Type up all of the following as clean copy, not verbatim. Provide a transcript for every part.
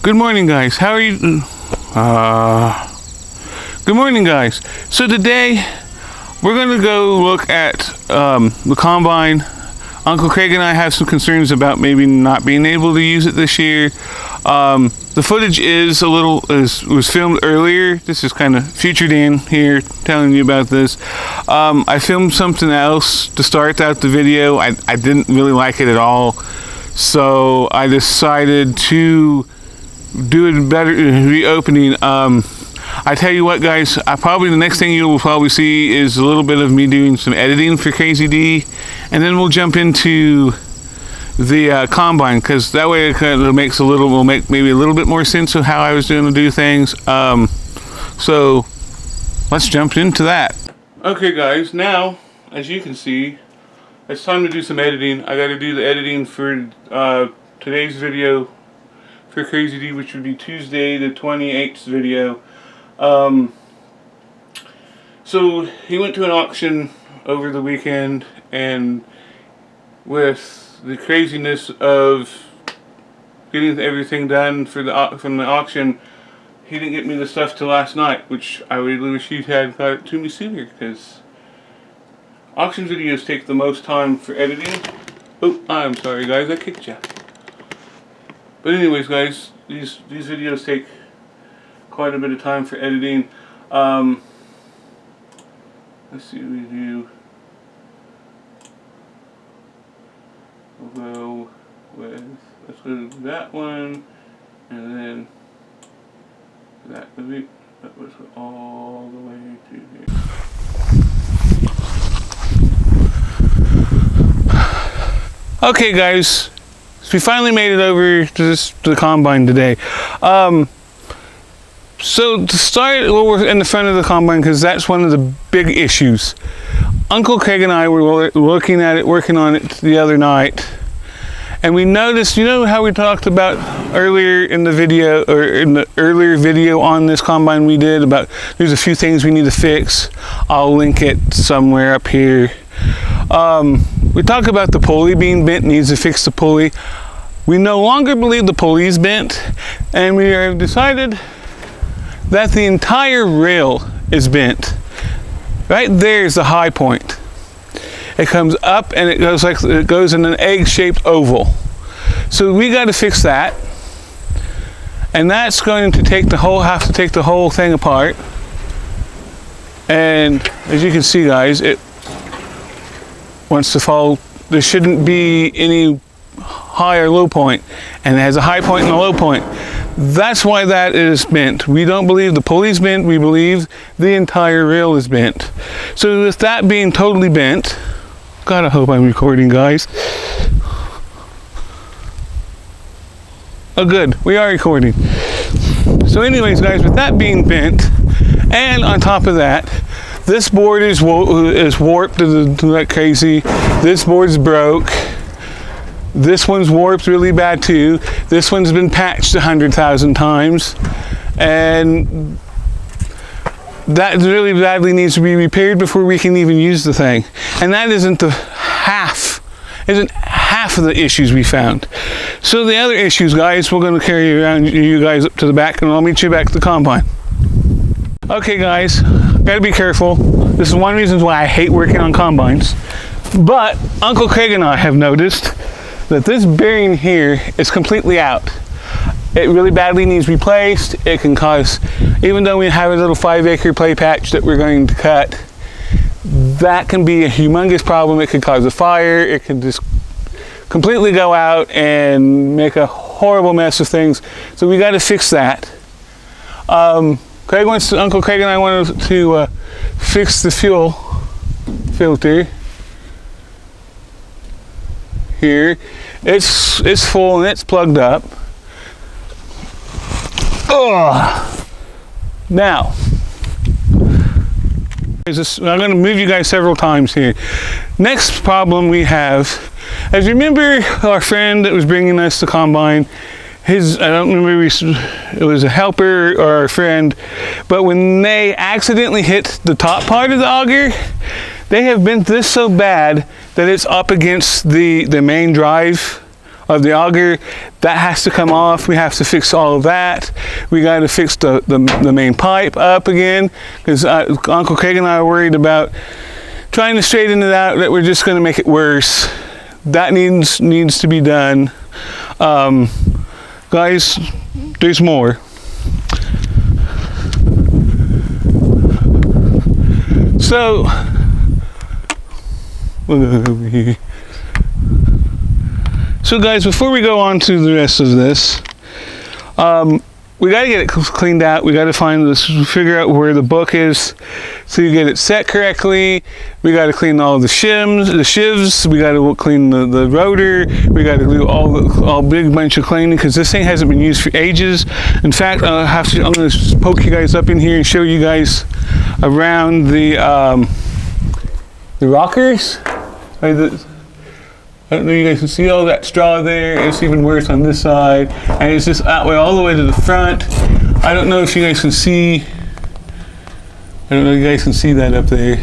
Good morning, guys. How are you? Good morning, guys. So today we're going to go look at the combine. Uncle Craig and I have some concerns about maybe not being able to use it this year. The footage was filmed earlier. This is kind of future Dan here telling you about this. I filmed something else to start out the video. I didn't really like it at all, so I decided to do it better reopening. I tell you what, guys, the next thing you will probably see is a little bit of me doing some editing for Crazy D, and then we'll jump into the combine, because that way it kind of will make maybe a little bit more sense of how I was going to do things. So let's jump into that. Okay, guys, now as you can see, it's time to do some editing. I got to do the editing for today's video for Crazy D, which would be Tuesday the 28th video. So he went to an auction over the weekend, and with the craziness of getting everything done from the auction, he didn't get me the stuff till last night, which I really wish he had got it to me sooner, because auction videos take the most time for editing. Oh, I'm sorry, guys, I kicked you. But anyways, guys, these videos take quite a bit of time for editing. Let's see what we do. We'll go with, let's go to that one, and then that was all the way to here. Okay, guys, so we finally made it over to the combine today. So to start, we're in the front of the combine, because that's one of the big issues. Uncle Craig and I were looking at it, working on it the other night, and we noticed, you know how we talked about earlier in the video, or in the earlier video on this combine we did, about there's a few things we need to fix. I'll link it somewhere up here. We talked about the pulley being bent, needs to fix the pulley. We no longer believe the pulley is bent, and we have decided that the entire rail is bent. Right there is the high point. It comes up and it goes in an egg-shaped oval. So we got to fix that, and that's going to have to take the whole thing apart. And as you can see, guys, it wants to fall. There shouldn't be any high or low point, and it has a high point and a low point. That's why that is bent. We don't believe the pulley's bent, we believe the entire rail is bent. So with that being totally bent, God, I hope I'm recording, guys. Oh good, we are recording. So anyways, guys, with that being bent, and on top of that, this board is warped like crazy. This board's broke. This one's warped really bad too. This one's been patched 100,000 times, and that really badly needs to be repaired before we can even use the thing. And that isn't half of the issues we found. So the other issues, guys, we're going to carry around you guys up to the back, and I'll meet you back at the combine. Okay, guys, gotta be careful. This is one reason why I hate working on combines. But Uncle Craig and I have noticed that this bearing here is completely out. It really badly needs replaced. It can cause, even though we have a little 5-acre play patch that we're going to cut, that can be a humongous problem. It could cause a fire. It can just completely go out and make a horrible mess of things. So we got to fix that. Uncle Craig and I wanted to fix the fuel filter here. It's full and it's plugged up. Ugh. Now, I'm going to move you guys several times here. Next problem we have, as you remember, our friend that was bringing us the combine, I don't remember if it was a helper or a friend, but when they accidentally hit the top part of the auger, they have bent this so bad that it's up against the main drive of the auger. That has to come off. We have to fix all of that. We got to fix the main pipe up again, because Uncle Craig and I are worried about trying to straighten it out, that we're just going to make it worse. That needs to be done. Guys, there's more. So we'll go over here. So guys, before we go on to the rest of this, we got to get it cleaned out. We got to figure out where the book is, so you get it set correctly. We got to clean all the shivs. We got to clean the rotor. We got to do all big bunch of cleaning, because this thing hasn't been used for ages. In fact, I'm going to poke you guys up in here and show you guys around the rockers. I don't know if you guys can see all that straw there. It's even worse on this side. And it's just that way all the way to the front. I don't know if you guys can see. I don't know if you guys can see that up there.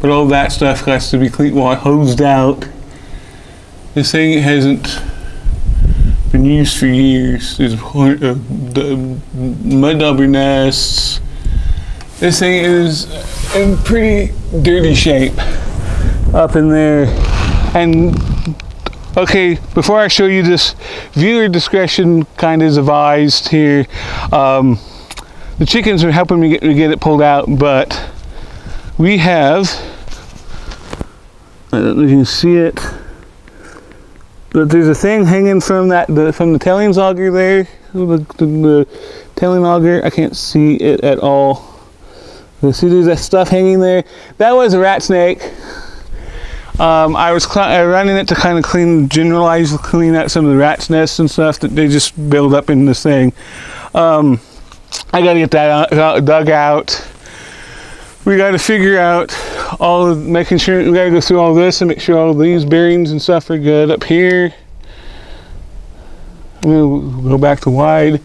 But all that stuff has to be cleaned, hosed out. This thing hasn't been used for years. There's mud dauber nests. This thing is in pretty dirty shape up in there. And okay, before I show you this, viewer discretion kind of is advised here. The chickens are helping me get it pulled out, but we have, I don't know if you can see it, but there's a thing hanging from the tailings auger there, the tailing auger. I can't see it at all. You see there's that stuff hanging there. That was a rat snake. I was running it to kind of clean out some of the rat's nests and stuff that they just build up in this thing. I got to get that dug out. We got to figure out making sure, we got to go through all this and make sure all these bearings and stuff are good up here. We'll go back to wide.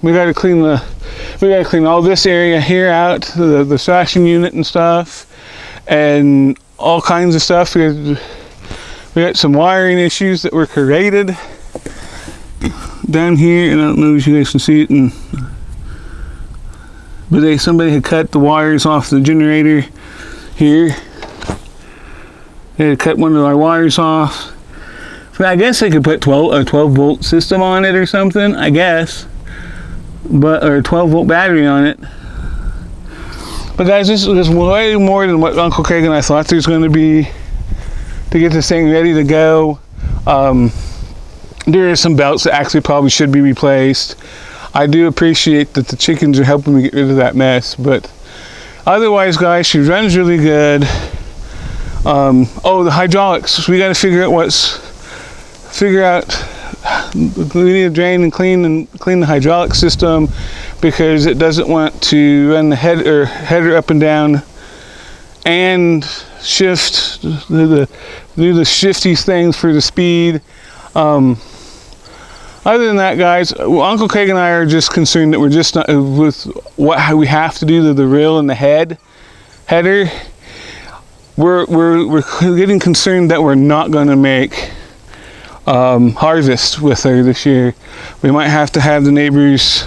We got to clean all this area here out, the thrashing unit and stuff, and all kinds of stuff. We got some wiring issues that were created down here, and I don't know if you guys can see it. But somebody had cut the wires off the generator here. They had cut one of our wires off. So I guess they could put a 12-volt system on it or something, I guess. Or a 12-volt battery on it. But guys, this is way more than what Uncle Craig and I thought there's going to be to get this thing ready to go. There are some belts that actually probably should be replaced. I do appreciate that the chickens are helping me get rid of that mess, but otherwise, guys, she runs really good. The hydraulics. We got to figure out. We need to drain and clean the hydraulic system, because it doesn't want to run the header up and down and shift do the shifty things for the speed. Other than that, guys, Uncle Craig and I are just concerned that we're just not with what we have to do to the reel and the header. We're getting concerned that we're not going to make harvest with her this year. We might have to have the neighbors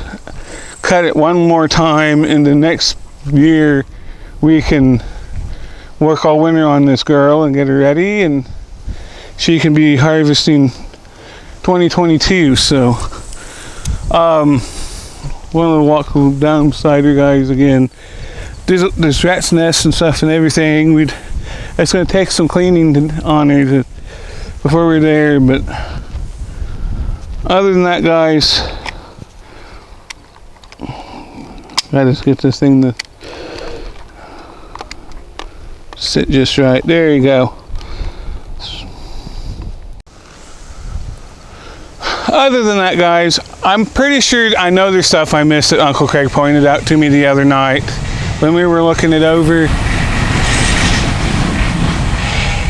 cut it one more time, and the next year we can work all winter on this girl and get her ready, and she can be harvesting 2022. So want to walk down beside her, guys. Again, there's rat's nests and stuff and everything. It's going to take some cleaning on her before we're there, but other than that, guys, gotta just get this thing to sit just right. There you go. Other than that, guys, I'm pretty sure I know there's stuff I missed that Uncle Craig pointed out to me the other night when we were looking it over.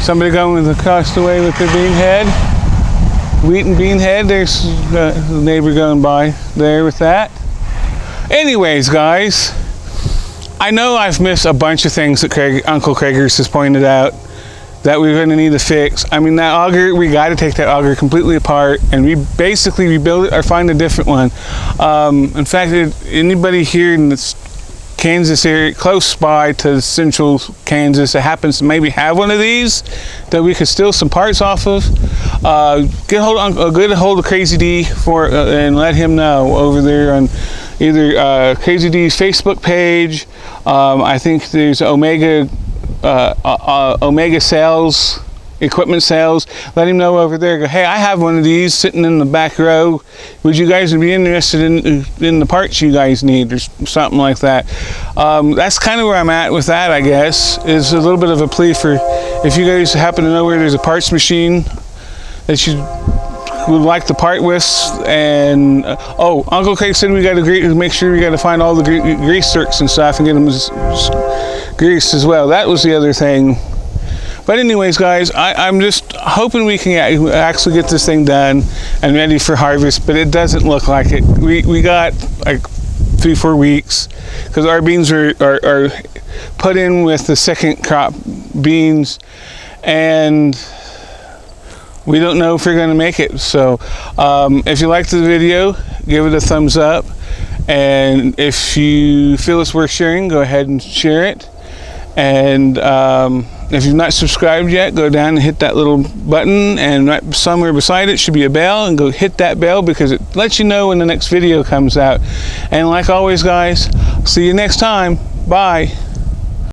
Somebody going across the way with their bean head. Wheat and bean head. There's the neighbor going by there with that. Anyways, guys, I know I've missed a bunch of things that Uncle Craigers has pointed out that we're going to need to fix. I mean, that auger, we got to take that auger completely apart and we basically rebuild it or find a different one. In fact, anybody here in this Kansas area, close by to central Kansas, that happens to maybe have one of these that we could steal some parts off of, get a hold of Crazy D and let him know over there on either Crazy D's Facebook page. I think there's Omega Sales, Equipment Sales. Let him know over there. Go, hey, I have one of these sitting in the back row. Would you guys be interested in the parts you guys need, or something like that? That's kind of where I'm at with that, I guess. Is a little bit of a plea for if you guys happen to know where there's a parts machine that you would like to part with. And Uncle Craig said we got to make sure we got to find all the grease zerks and stuff and get them greased as well. That was the other thing. But anyways, guys, I'm just hoping we can actually get this thing done and ready for harvest, but it doesn't look like it. We got like 3-4 weeks because our beans are put in with the second crop beans, and we don't know if we're going to make it. So if you liked the video, give it a thumbs up, and if you feel it's worth sharing, go ahead and share it. And if you've not subscribed yet, go down and hit that little button, and right somewhere beside it should be a bell, and go hit that bell because it lets you know when the next video comes out. And like always, guys, see you next time. Bye.